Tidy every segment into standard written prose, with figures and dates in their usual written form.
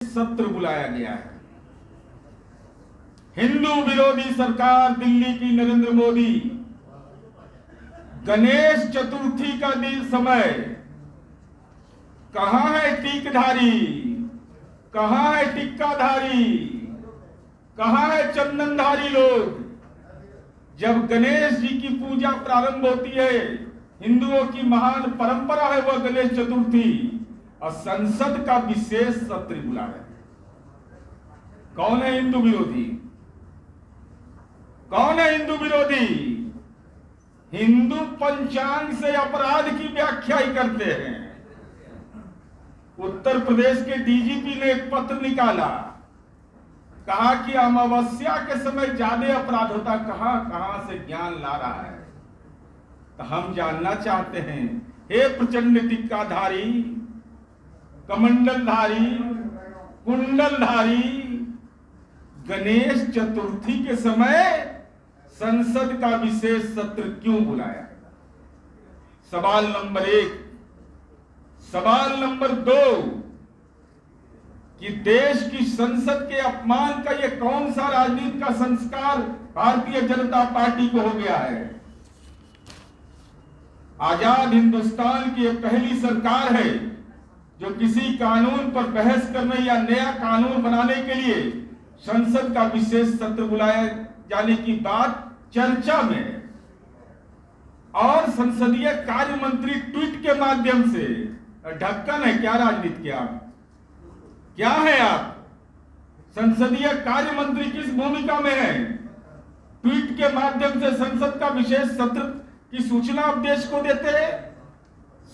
सत्र बुलाया गया है। हिंदू विरोधी सरकार दिल्ली की नरेंद्र मोदी गणेश चतुर्थी का दिन समय कहां है टीकधारी, कहां है टिक्काधारी, कहां है चंदनधारी लोग। जब गणेश जी की पूजा प्रारंभ होती है, हिंदुओं की महान परंपरा है वह गणेश चतुर्थी, और संसद का विशेष सत्र बुलाया। कौन है हिंदू विरोधी? कौन है हिंदू विरोधी? हिंदू पंचांग से अपराध की व्याख्या ही करते हैं। उत्तर प्रदेश के डीजीपी ने एक पत्र निकाला, कहा कि अमावस्या के समय ज्यादा अपराध होता। कहां से ज्ञान ला रहा है? तो हम जानना चाहते हैं, हे प्रचंड टिक्काधारी, कमंडलधारी, कुंडलधारी, गणेश चतुर्थी के समय संसद का विशेष सत्र क्यों बुलाया? सवाल नंबर 1। सवाल नंबर 2 कि देश की संसद के अपमान का यह कौन सा राजनीति का संस्कार भारतीय जनता पार्टी को हो गया है? आजाद हिंदुस्तान की यह पहली सरकार है जो किसी कानून पर बहस करने या नया कानून बनाने के लिए संसद का विशेष सत्र बुलाया जाने की बात चर्चा में, और संसदीय कार्य मंत्री ट्वीट के माध्यम से ढक्कन है क्या राजनीति के? आप क्या है? आप संसदीय कार्य मंत्री किस भूमिका में है? ट्वीट के माध्यम से संसद का विशेष सत्र की सूचना आप देश को देते हैं।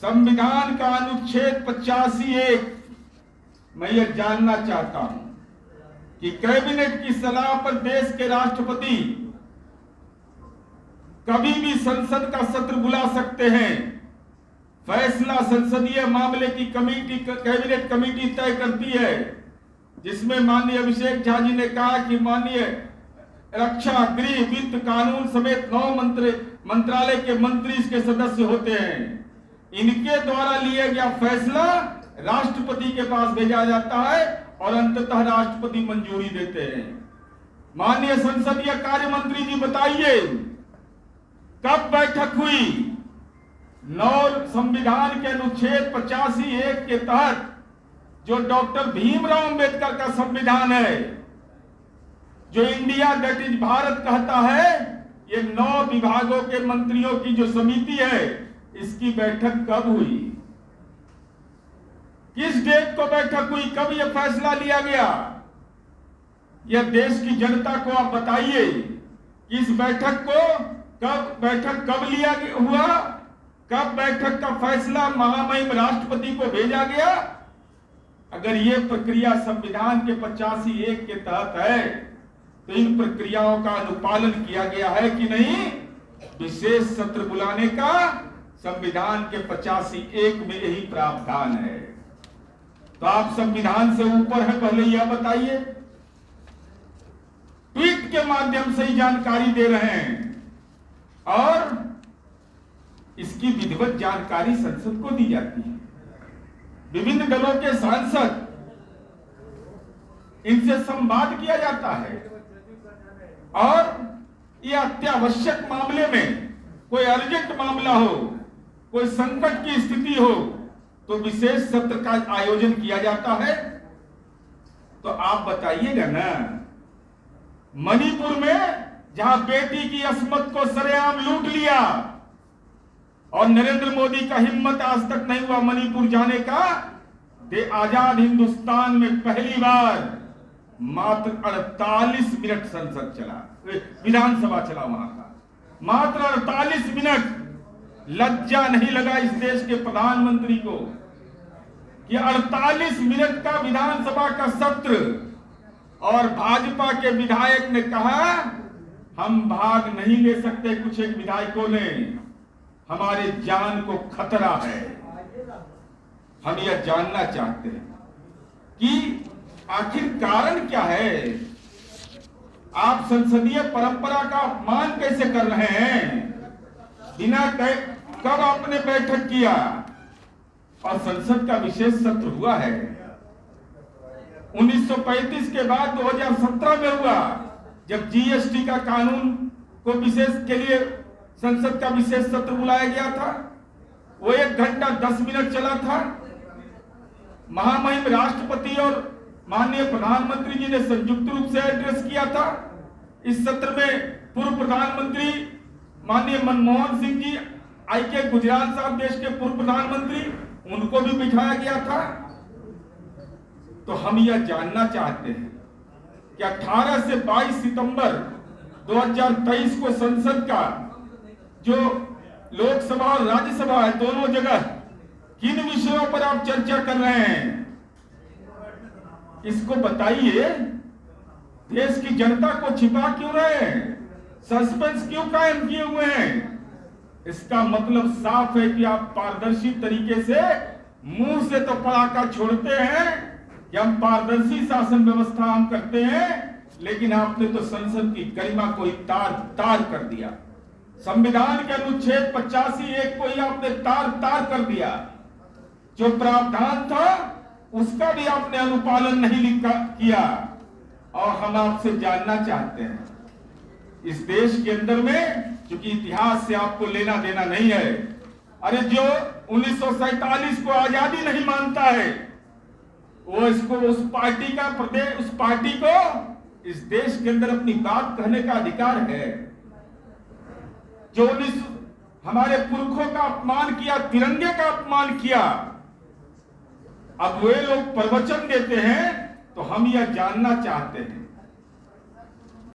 संविधान का अनुच्छेद 85(1) मैं यह जानना चाहता हूं कि कैबिनेट की सलाह पर देश के राष्ट्रपति कभी भी संसद का सत्र बुला सकते हैं। फैसला संसदीय मामले की कमेटी, कैबिनेट कमेटी तय करती है, जिसमें माननीय अभिषेक झा जी ने कहा कि माननीय रक्षा, गृह, वित्त, कानून समेत 9 मंत्रालय के मंत्री इसके सदस्य होते हैं। इनके द्वारा लिया गया फैसला राष्ट्रपति के पास भेजा जाता है और अंततः राष्ट्रपति मंजूरी देते हैं। माननीय संसदीय कार्य मंत्री जी बताइए, कब बैठक हुई? 9 संविधान के अनुच्छेद 85(1) के तहत जो डॉक्टर भीमराव अंबेडकर का संविधान है, जो इंडिया दैट इज भारत कहता है, ये 9 विभागों के मंत्रियों की जो समिति है, इसकी बैठक कब हुई? किस डेट को बैठक हुई? कब यह फैसला लिया गया? यह देश की जनता को आप बताइए कि इस बैठक कब लिया हुआ? कब बैठक का फैसला महामहिम राष्ट्रपति को भेजा गया? अगर यह प्रक्रिया संविधान के 85(1) के तहत है, तो इन प्रक्रियाओं का अनुपालन किया गया है कि नहीं? विशेष सत्र बुलाने का संविधान के 85(1) में यही प्रावधान है। तो आप संविधान से ऊपर है, पहले यह बताइए। ट्वीट के माध्यम से ही जानकारी दे रहे हैं, और इसकी विधिवत जानकारी संसद को दी जाती है। विभिन्न दलों के सांसद, इनसे संवाद किया जाता है, और यह अत्यावश्यक मामले में, कोई अर्जेंट मामला हो, कोई संकट की स्थिति हो, तो विशेष सत्र का आयोजन किया जाता है। तो आप बताइएगा ना, मणिपुर में जहां बेटी की अस्मत को सरेआम लूट लिया, और नरेंद्र मोदी का हिम्मत आज तक नहीं हुआ मणिपुर जाने का, आजाद हिंदुस्तान में पहली बार मात्र 48 मिनट संसद चला, विधानसभा चला वहां का, मात्र 48 मिनट। लज्जा नहीं लगा इस देश के प्रधानमंत्री को कि 48 मिनट का विधानसभा का सत्र, और भाजपा के विधायक ने कहा हम भाग नहीं ले सकते। कुछ एक विधायकों ने, हमारे जान को खतरा है। हम यह जानना चाहते हैं कि आखिर कारण क्या है? आप संसदीय परंपरा का अपमान कैसे कर रहे हैं? बिना कब आपने बैठक किया और संसद का विशेष सत्र हुआ है? 1935 के बाद 2017 में हुआ, जब जीएसटी का कानून को विशेष के लिए संसद का विशेष सत्र बुलाया गया था। वो 1 घंटा 10 मिनट चला था। महामहिम राष्ट्रपति और माननीय प्रधानमंत्री जी ने संयुक्त रूप से एड्रेस किया था। इस सत्र में पूर्व प्रधानमंत्री माननीय मनमोहन सिंह जी, आई.के. गुजराल साहब देश के पूर्व प्रधानमंत्री, उनको भी बिठाया गया था। तो हम यह जानना चाहते हैं कि 18 से 22 सितंबर 2023 को संसद का जो लोकसभा और राज्यसभा है, दोनों जगह किन विषयों पर आप चर्चा कर रहे हैं, इसको बताइए। देश की जनता को छिपा क्यों रहे हैं, सस्पेंस क्यों कायम किए हुए हैं? इसका मतलब साफ है कि आप पारदर्शी तरीके से मुंह से तो पड़ाका छोड़ते हैं कि हम पारदर्शी शासन व्यवस्था हम करते हैं, लेकिन आपने तो संसद की गरिमा को तार तार कर दिया। संविधान के अनुच्छेद 85(1) को ही आपने तार तार कर दिया। जो प्रावधान था उसका भी आपने अनुपालन नहीं किया। और हम आपसे जानना चाहते हैं, इस देश के अंदर में, क्योंकि इतिहास से आपको लेना देना नहीं है, अरे जो 1947 को आजादी नहीं मानता है, वो इसको उस पार्टी को इस देश के अंदर अपनी बात कहने का अधिकार है। जो हमारे पुरखों का अपमान किया, तिरंगे का अपमान किया, अब वे लोग प्रवचन देते हैं। तो हम यह जानना चाहते हैं